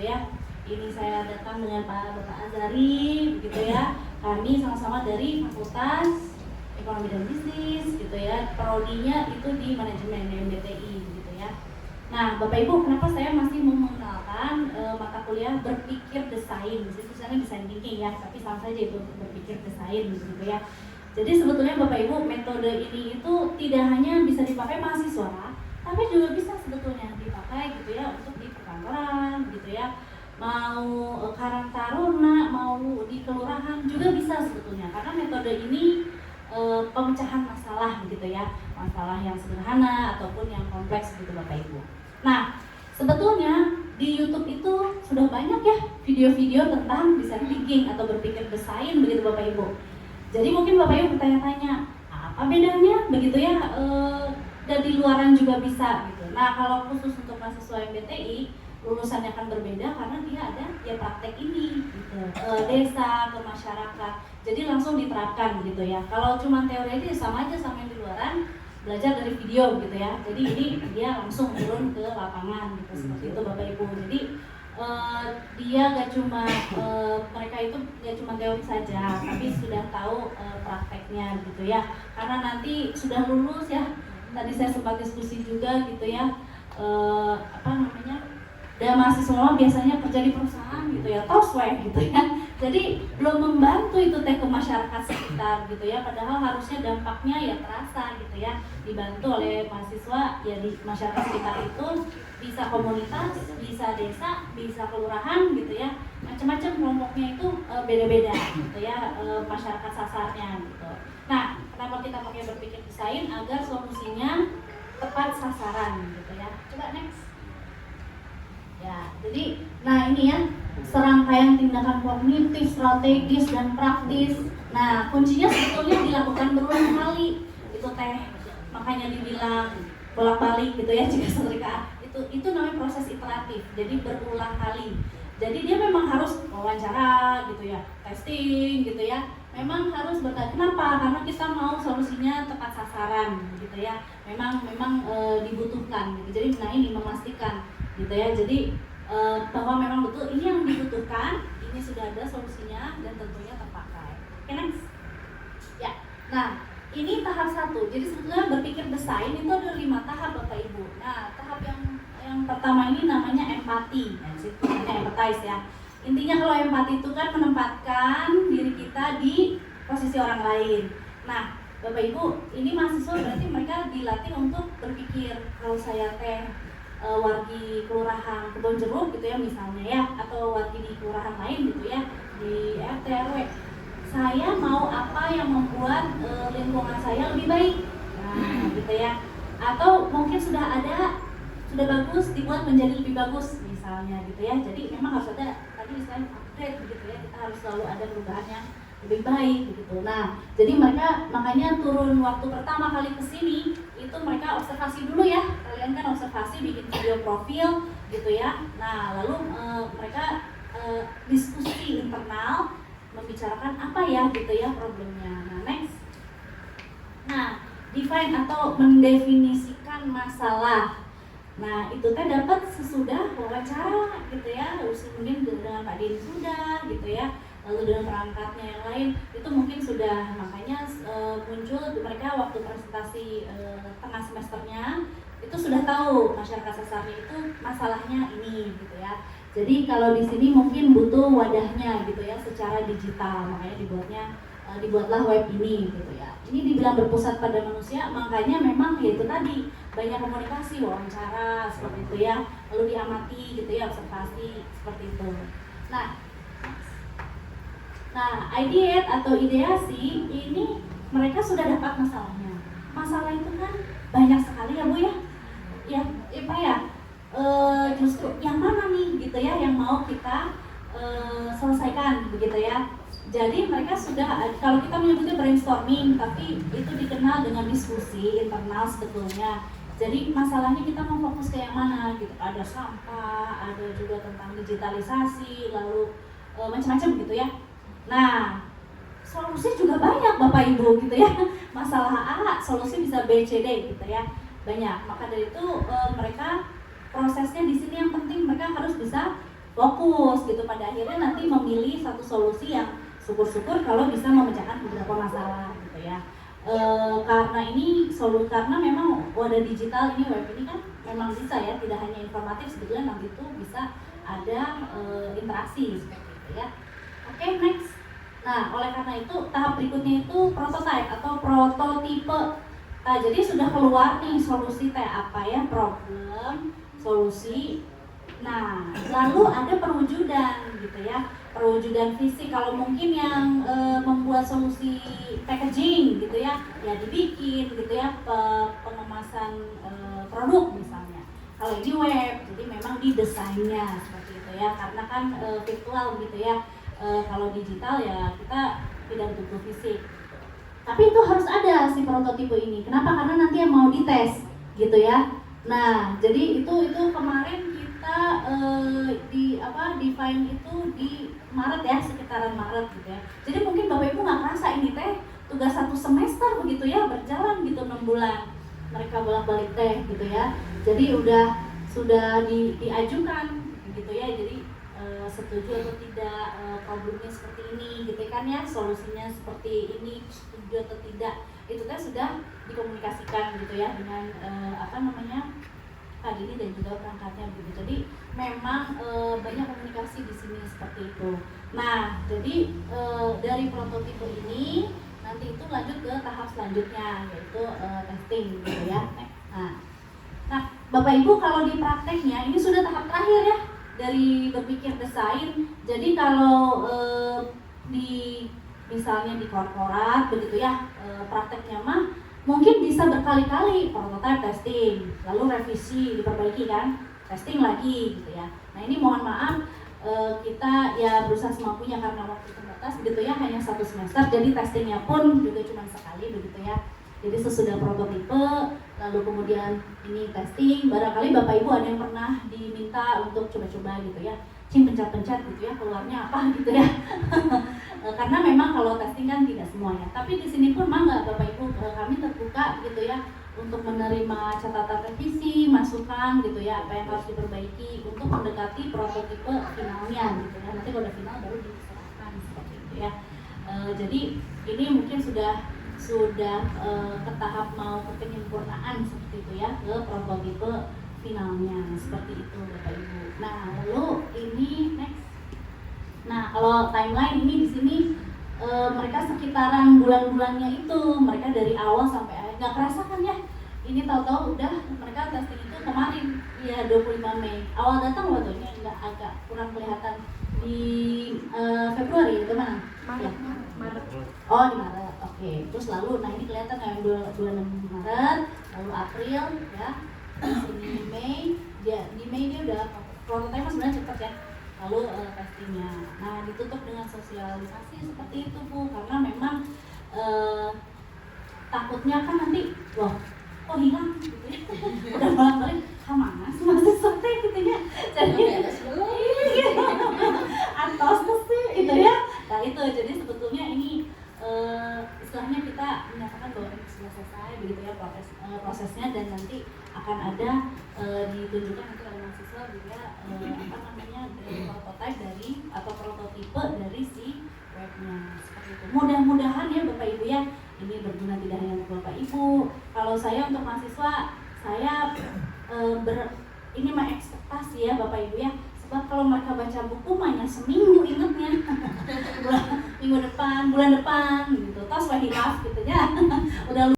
ya. Ini saya datang dengan Bapak Azari, gitu ya. Kami sama-sama dari Fakultas Ekonomi dan Bisnis, gitu ya. Prodinya itu di Manajemen MBTI, gitu ya. Nah, Bapak Ibu, kenapa saya masih mengenalkan mata kuliah berpikir desain? Itu sebenarnya desain thinking ya, tapi sama saja itu berpikir desain, gitu ya. Jadi sebetulnya Bapak Ibu, metode ini itu tidak hanya bisa dipakai mahasiswa, tapi juga bisa sebetulnya dipakai gitu ya untuk di perkantoran, gitu ya. Mau Karang Taruna, mau di kelurahan juga bisa sebetulnya, karena metode ini pemecahan masalah gitu ya, masalah yang sederhana ataupun yang kompleks gitu Bapak Ibu. Nah, sebetulnya di YouTube itu sudah banyak ya video-video tentang design thinking atau berpikir desain begitu Bapak Ibu. Jadi mungkin Bapak Ibu bertanya-tanya, apa bedanya begitu ya, dan di luaran juga bisa gitu. Nah, kalau khusus untuk mahasiswa MBTI, lulusannya akan berbeda karena dia ada ya praktek ini gitu, desa ke masyarakat, jadi langsung diterapkan gitu ya. Kalau cuma teori aja sama aja sama yang di luaran, belajar dari video gitu ya. Jadi ini dia langsung turun ke lapangan gitu, seperti itu Bapak Ibu. Jadi dia gak cuma mereka itu gak cuma teori saja, tapi sudah tahu prakteknya gitu ya. Karena nanti sudah lulus ya, tadi saya sempat diskusi juga gitu ya, dan mahasiswa biasanya kerja di perusahaan gitu ya, toswek gitu ya. Jadi belum membantu itu teh ke masyarakat sekitar gitu ya. Padahal harusnya dampaknya ya terasa gitu ya, dibantu oleh mahasiswa ya di masyarakat sekitar itu, bisa komunitas, bisa desa, bisa kelurahan gitu ya. Macam-macam kelompoknya itu beda-beda gitu ya, masyarakat sasarnya gitu. Nah, kenapa kita pakai berpikir desain? Agar solusinya tepat sasaran gitu ya. Coba next. Ya, jadi, nah ini ya, serangkaian tindakan kognitif, strategis, dan praktis. Nah, kuncinya sebetulnya dilakukan berulang kali. Itu teh, makanya dibilang bolak-balik gitu ya, jika setrika. Itu namanya proses iteratif, jadi berulang kali. Jadi dia memang harus wawancara gitu ya, testing gitu ya. Memang harus bertanya, kenapa? Karena kita mau solusinya tepat sasaran gitu ya. Memang dibutuhkan gitu. Jadi nah ini memastikan gitu ya. Jadi bahwa memang betul ini yang dibutuhkan, ini sudah ada solusinya dan tentunya terpakai. Oke, next. Ya. Nah, ini tahap 1. Jadi sebetulnya berpikir desain itu ada 5 tahap Bapak Ibu. Nah, tahap yang pertama ini namanya empati. Nah, situ empathize ya. Intinya kalau empati itu kan menempatkan diri kita di posisi orang lain. Nah, Bapak Ibu, ini mahasiswa berarti mereka dilatih untuk berpikir, kalau saya teh wargi kelurahan Kebon Jeruk gitu ya misalnya ya, atau wargi di kelurahan lain gitu ya, di RT RW, saya mau apa yang membuat lingkungan saya lebih baik, nah gitu ya. Atau mungkin sudah bagus dibuat menjadi lebih bagus misalnya gitu ya. Jadi memang harus ada tadi istilahnya upgrade gitu ya, kita harus selalu ada perubahan yang lebih baik gitu. Nah, jadi mereka makanya turun waktu pertama kali kesini itu mereka observasi dulu ya. Kalian kan observasi, bikin video profil gitu ya. Nah, lalu mereka diskusi internal, membicarakan apa ya gitu ya problemnya. Nah, next. Nah, define atau mendefinisikan masalah. Nah, itu teh dapat sesudah wawancara gitu ya. Mungkin dengan Pak Din sudah gitu ya. Lalu dengan perangkatnya yang lain itu mungkin sudah, makanya muncul mereka waktu presentasi tengah semesternya itu sudah tahu masyarakat sasarnya itu masalahnya ini gitu ya. Jadi kalau di sini mungkin butuh wadahnya gitu ya secara digital, makanya dibuatlah web ini gitu ya. Ini dibilang berpusat pada manusia, makanya memang ya itu tadi banyak komunikasi, wawancara seperti itu ya, lalu diamati gitu ya, observasi seperti itu. Nah, ideate atau ideasi ini mereka sudah dapat masalahnya. Masalah itu kan banyak sekali ya Bu ya. Justru yang mana nih gitu ya yang mau kita selesaikan begitu ya. Jadi mereka sudah, kalau kita menyebutnya brainstorming, tapi itu dikenal dengan diskusi internal sebetulnya. Jadi masalahnya kita mau fokus ke yang mana gitu. Ada sampah, ada juga tentang digitalisasi, lalu macam-macam gitu ya. Nah, solusi juga banyak Bapak Ibu gitu ya. Masalah A, solusi bisa B, C, D gitu ya. Banyak. Maka dari itu mereka prosesnya di sini yang penting mereka harus bisa fokus gitu, pada akhirnya nanti memilih satu solusi yang syukur-syukur kalau bisa memecahkan beberapa masalah gitu ya. Karena ini karena memang wadah digital ini, web ini kan memang bisa ya, tidak hanya informatif, sebetulnya nanti itu bisa ada interaksi seperti itu ya. Oke, next. Nah, oleh karena itu tahap berikutnya itu prototype atau prototipe. Nah, jadi sudah keluar nih solusi apa ya, problem, solusi. Nah, lalu ada perwujudan gitu ya, perwujudan fisik. Kalau mungkin yang membuat solusi packaging gitu ya dibikin gitu ya, pengemasan produk misalnya. Kalau ini web, jadi memang didesainnya seperti itu ya, karena kan virtual gitu ya. Kalau digital ya kita tidak butuh fisik. Tapi itu harus ada si prototipe ini. Kenapa? Karena nanti yang mau dites gitu ya. Nah, jadi itu kemarin kita define itu di Maret ya, sekitaran Maret gitu ya. Jadi mungkin Bapak Ibu nggak kerasa ini teh tugas 1 semester begitu ya, berjalan gitu 6 bulan. Mereka bolak-balik teh gitu ya. Jadi sudah diajukan gitu ya. Jadi setuju atau tidak, problemnya seperti ini gitu kan ya, solusinya seperti ini, setuju atau tidak, itu kan sudah dikomunikasikan gitu ya dengan Kak Dini dan juga perangkatnya begitu. Jadi memang banyak komunikasi di sini seperti itu. Nah, jadi dari prototipe ini nanti itu lanjut ke tahap selanjutnya, yaitu testing gitu ya. Nah, Bapak Ibu kalau di prakteknya ini sudah tahap terakhir ya, dari berpikir desain. Jadi kalau misalnya di korporat begitu ya, prakteknya mah mungkin bisa berkali-kali prototype testing, lalu revisi, diperbaiki kan, testing lagi gitu ya. Nah ini mohon maaf, kita ya berusaha semampunya karena waktu terbatas begitu ya, hanya 1 semester, jadi testingnya pun juga cuma sekali begitu ya. Jadi sesudah prototipe, lalu kemudian ini testing, barangkali Bapak Ibu ada yang pernah diminta untuk coba-coba gitu ya, pencet-pencet gitu ya, keluarnya apa gitu ya. Karena memang kalau testing kan tidak semuanya. Tapi di sini pun mangga Bapak Ibu, kami terbuka gitu ya untuk menerima catatan revisi, masukan gitu ya, apa yang harus diperbaiki untuk mendekati prototipe finalnya gitu ya. Nanti kalau udah final baru diserahkan seperti itu ya. Jadi ini mungkin sudah ke tahap mau ke penyempurnaan seperti itu ya, ke prototipe finalnya seperti itu Bapak Ibu. Nah lalu ini next. Nah kalau timeline ini di sini mereka sekitaran bulan-bulannya itu, mereka dari awal sampai akhir, nggak kerasa kan ya, ini tahu-tahu udah mereka testing itu kemarin ya 25 Mei. Awal datang waktu ini agak kurang kelihatan di Februari itu mana? Maret. Oh di Maret, oke. Terus lalu, nah ini kelihatan yang 26 Maret, lalu April ya, ini Mei, di Mei dia udah prototipe sebenarnya cepat ya. Lalu testingnya, nah ditutup dengan sosialisasi seperti itu Bu, karena memang takutnya kan nanti, loh kok hilang gitu ya, udah balik-balik, mana sih masih sote gitu ya, jadi antos sih gitu ya. Nah itu, jadi sebetulnya ini istilahnya kita menyatakan bahwa ini sudah selesai begitu ya prosesnya, dan nanti akan ada ditunjukkan nanti oleh mahasiswa juga dari prototipe atau prototipe dari si webnya seperti itu. Mudah-mudahan ya Bapak Ibu ya, ini berguna tidak hanya untuk Bapak Ibu. Kalau saya untuk mahasiswa, saya ini ekspektasi ya Bapak Ibu ya, sebab kalau mereka baca buku hanya seminggu ingetnya. Bulan depan gitu.